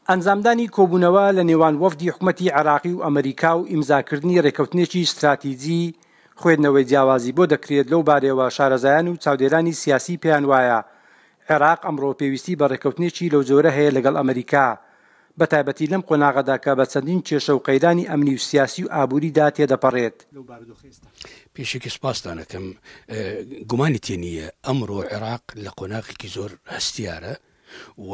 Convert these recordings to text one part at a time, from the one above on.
ئەنجامدانی کۆبوونەوە لە نێوان وەفدی حکوومەتی عێراقی و ئەمریکا و ئیمزاکردنی ڕێکەوتنێکی استراتیجی خوێندنەوەی جیاوازی بۆ دەکرێت لەو بارەوە شارەزایان و چاودێرانی سیاسی پێیان وایە عێراق ئەمڕۆ پێویستی بە ڕێکەوتنێکی لەو جۆرە هەیە لەگەڵ ئەمریکا بەتایبەتی لەم قۆناغەدا کە بە چەندین کێشە و قەیدانی ئەمنی و سیاسی و ئابووریدا تێدەپەڕێت. پێشێکی سپاستان دەکەم گومانی تێنیە ئەمڕۆ عێراق لە قۆناغێکی زۆر هەستیارە و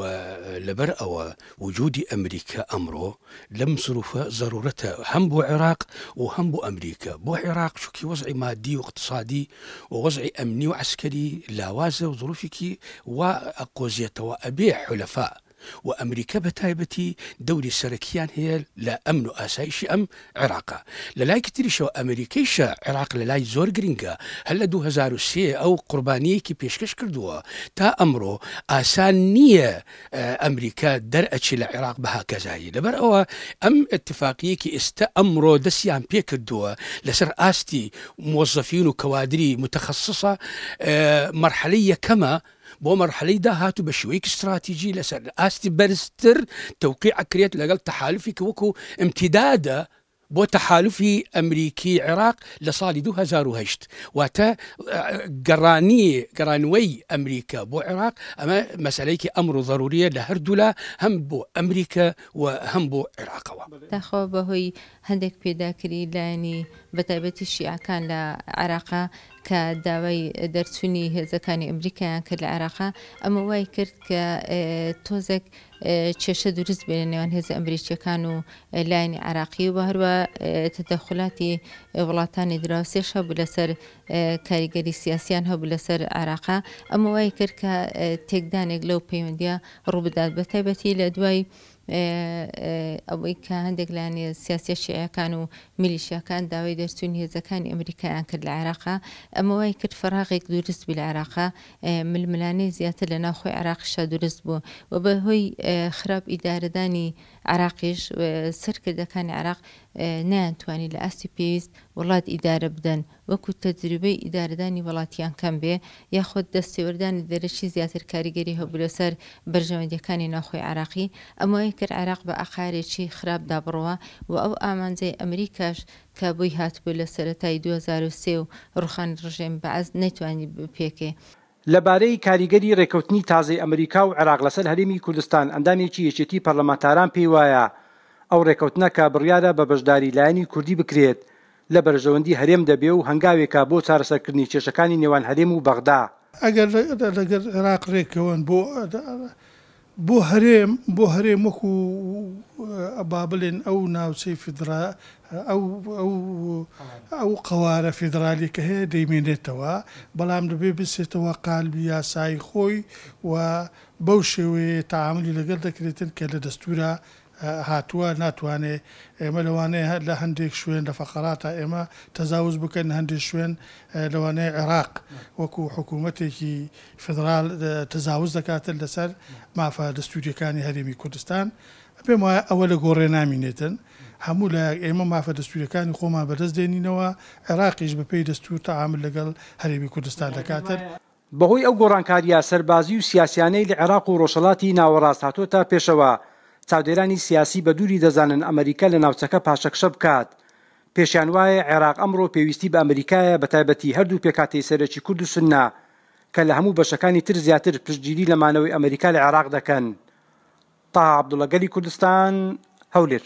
لەبەر ئەوە وجودی ئەمریکا ئەمڕۆ لەم سروفە ضرورەتە هەم بۆ عێراق و هەم بۆ ئەمریکا. بۆ عێراق چونکی وەزعی مادی و اقتصادی و وەزعی ئەمنی و عسکەری لاوازە و ظروفێکی وا ئەقۆزیێتەوە ئەبێ حولەفا و ئەمریکا بەتایبەتی دەوری سەرەکیان هەیە لە ئەمن و ئاسایشی ئەم عێراقا. لە لایەکی تریشەوە ئەمریکیشە عێراق لە لای زۆر گرنگە هەر لە 2003 ئەو قوربانیەکی پێشکەش کردووە تا ئەمڕۆ ئاسان نییە ئەمریکا دەرئەچی لە عێراق بە هاکەزایی. لەبەر ئەوە ئەم اتفاقیەکی ئێستا ئەمڕۆ دەستیان پێ کردووە لەسەر ئاستی موظفین و کەوادری متخصصە مەرحەلەی یەکەمە بۆ مەرحەلەی داهاتوو بە شێوەیەکی استراتیجی لەسەر ئاستی بەرزتر تەوقیع ئەکرێت لەگەڵ تەحالوفی کە وەکو امتیدادە بۆ تەحالوفی ئەمریکی عێراق لە ساڵی 2008 واتە گەڕانوەی ئەمریکا بۆ عێراق ئەمە مەسەلەیەکی ئەمڕۆ ضروریە لە هەردوولا هەم بۆ ئەمریکا و هەم بۆ عێراقەوە. داخەوە بەهۆی هەندێک پێداکری لایەنی بەتایبەتی شیعەکان لە عێراقا کە داوای دەرچوونی هێزەکانی ئەمریکایان کرد لە عێراقا ئەمە وای کرد کە تۆزێک کێشە دروست بێنە نێوان هێزە ئەمریکیەکان و لایەنی عێراقی و هەروە تەدەخلاتی وڵاتانی دراوسێش هەبوو لەسەر کاریگەری سیاسیان هەبوو لەسەر عێراقا. ئەمە وای کرد کە تێکدانێک لەو پەیوەندیە ڕووبدات بەتایبەتی لە دوای ئەوەی کە هەندێک لایەنی سیاسی شیعەکان و میلیشیاکان داوای دەرچوونی هێزەکانی ئەمریکایان کرد لە عێراقا. ئەمە وای کرد فەراغێک دروست بوو لە عێراقا ململانەی زیاتر لە ناوخۆی عێراقیشا دروست بوو و بەهۆی خراپ ئیدارەدانی عێراقیش سەرکردەکانی عێراق نەیانتوانی لە ئاستی پێویست وڵات ئیدارە بدەن وەکو تەجروبەی ئیدارەدانی وڵاتیان کەم بێ یاخود دەستێوەردانی دەرەشی زیاتر کاریگەری هەبوو لەسەر بەرژەوەندیەکانی ناوخۆی عێراقی. ئەمەوەی کرد عێراق بە ئاخارێکی خراپ دابڕەوە و ئەو ئامانجەی ئەمریکاش کە بۆی هاتبوو لە سەرەتای 2003 و ڕوخانی ڕژێم بەعەز نەیتوانی پێکێ. لەبارەی کاریگەری ڕێکەوتنی تازەی ئەمریکا و عێراق لەسەر هەرێمی کوردستان ئەندامێکی یەکێتی پەرلەمانتاران پێی وایە ئەو ڕێکەوتنە کە بڕیارە بە بەشداری لایەنی کوردی بکرێت لە بەرژەوەندی هەرێم دەبێ و هەنگاوێکە بۆ چارەسەرکردنی کێشەکانی نێوان هەرێم و بەغدا. ئەگەر لەگەر عێراق ڕێکەوەن بۆ هەرێم وەکو با بڵێن ئەو ناوچەی فیدرا ئەو قەوارە فیدرالی کە هەیە دەیمێنێتەوە بەڵام دەبێ بچێتەوە قالبی یاسای خۆی و بەو شێوەیە تەعاملی لەگەڵ دەکرێتن کە لە دەستورە هاتووە ناتوانێت ئێمە لەوانەیە لە هەندێک شوێن لە فەقەراتە ئێمە تەزاوز بکەن هەندێک شوێن لەوانەیە عێراق وەکو حکوومەتێکی فدرال تەزاوز دەکاتن لەسەر مافە دەستوریەکانی هەرێمی کوردستان. پێم وایە ئەوە لە گۆڕێ نامینێتن هەموو لە ئێمە مافە دەستوریەکانی خۆمان بەدەست دێنینەوە عێراقیش بەپێی دەستور تەعامل لەگەڵ هەرێمی کوردستان دەکاتن. بەهۆی ئەو گۆڕانکاریە سەربازی و سیاسیانەی لە عێراق و ڕۆژهەڵاتی ناوەڕاست هاتۆتە پێشەوە چاودێرانی سیاسی بە دووری دەزانن ئەمریکا لە ناوچەکە پاشەکشە بکات. پێشیان وایە عێراق ئەمڕۆ پێویستی بە ئەمریکایە بەتایبەتی هەردوو پێکاتی سەرەکی کورد و سوننا کە لە هەموو بەشەکانی تر زیاتر پشتگیری لە مانەوەی ئەمریکا لە عێراق دەکەن. تاها عەبدوڵڵا گەلی کوردستان هەولێر.